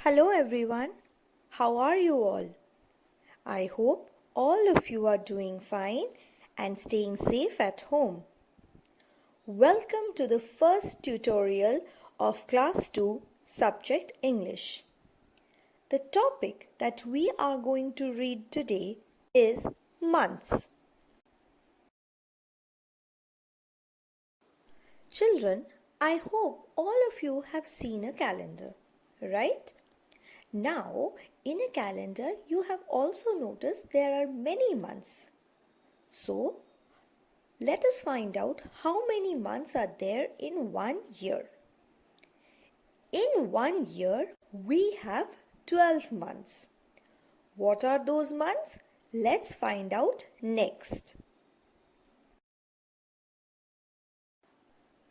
Hello everyone, how are you all? I hope all of you are doing fine and staying safe at home. Welcome to the first tutorial of Class 2 Subject English. The topic that we are going to read today is months. Children, I hope all of you have seen a calendar, right? Now, in a calendar, you have also noticed there are many months. So, let us find out how many months are there in 1 year. In 1 year, we have 12 months. What are those months? Let's find out next.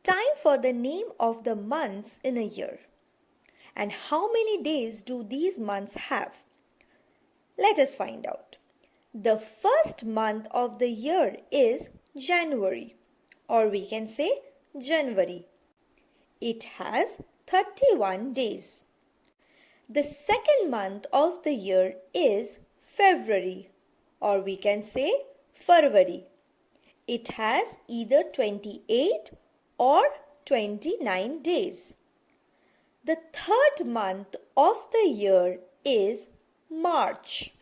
Time for the name of the months in a year. And how many days do these months have? Let us find out. The first month of the year is January, or we can say January. It has 31 days. The second month of the year is February, or we can say February. It has either 28 or 29 days. The third month of the year is March,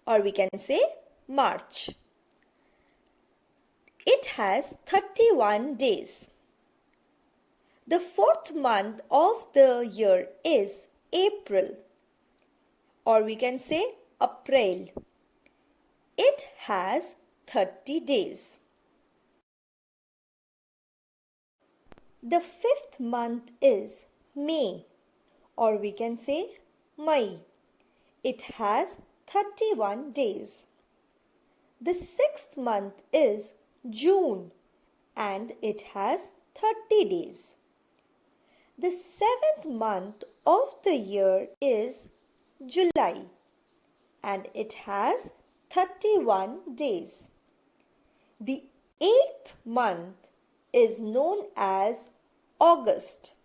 or we can say March. It has 31 days. The fourth month of the year is April, or we can say April. It has 30 days. The fifth month is May, or we can say May. It has 31 days. The sixth month is June, and it has 30 days. The seventh month of the year is July, and it has 31 days. The eighth month is known as August,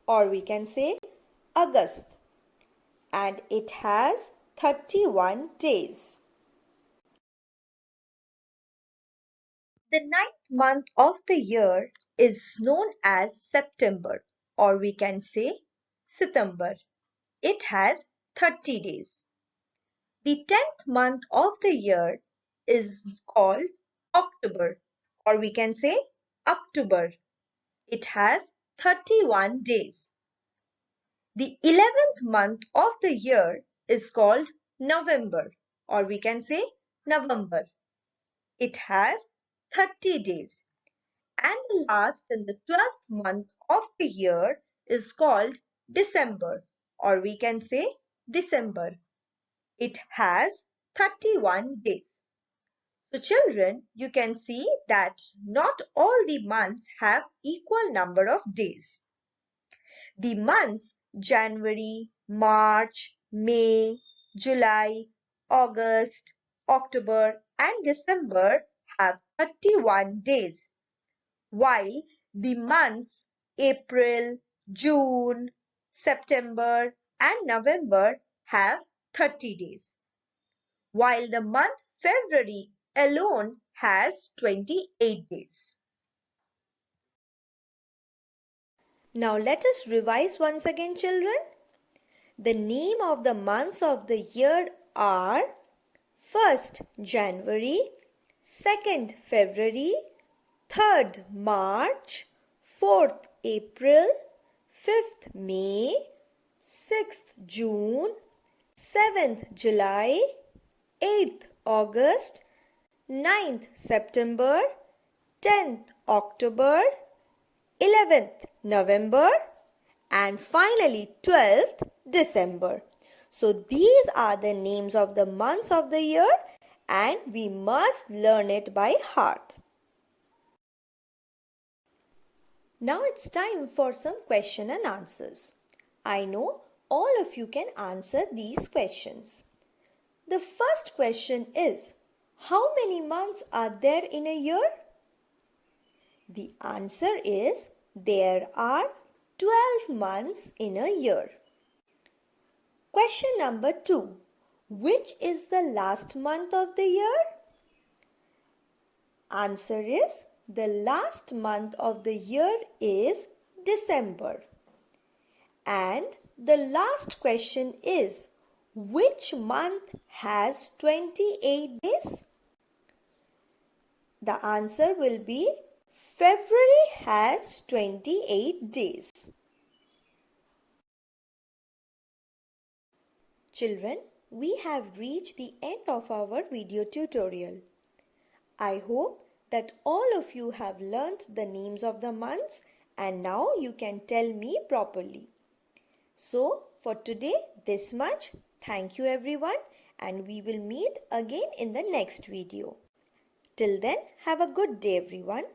or we can say August, and it has 31 days. The ninth month of the year is known as September, or we can say September. It has 30 days. The 10th month of the year is called October, or we can say October. It has 31 days. The 11th month of the year is called November, or we can say November. It has 30 days. And the last and the 12th month of the year is called December, or we can say December. It has 31 days. So children, you can see that not all the months have equal number of days. The months January, March, May, July, August, October and December have 31 days, while the months April, June, September and November have 30 days, while the month February alone has 28 days. Now let us revise once again, children. The name of the months of the year are 1st January, 2nd February, 3rd March, 4th April, 5th May, 6th June, 7th July, 8th August, 9th September, 10th October, 11th November and finally 12th December. So these are the names of the months of the year and we must learn it by heart. Now it's time for some question and answers. I know all of you can answer these questions. The first question is, how many months are there in a year? The answer is there are 12 months in a year. Question number 2. Which is the last month of the year? Answer is the last month of the year is December. And the last question is, which month has 28 days? The answer will be February has 28 days. Children, we have reached the end of our video tutorial. I hope that all of you have learnt the names of the months and now you can tell me properly. So, for today, this much. Thank you everyone, and we will meet again in the next video. Till then, have a good day everyone.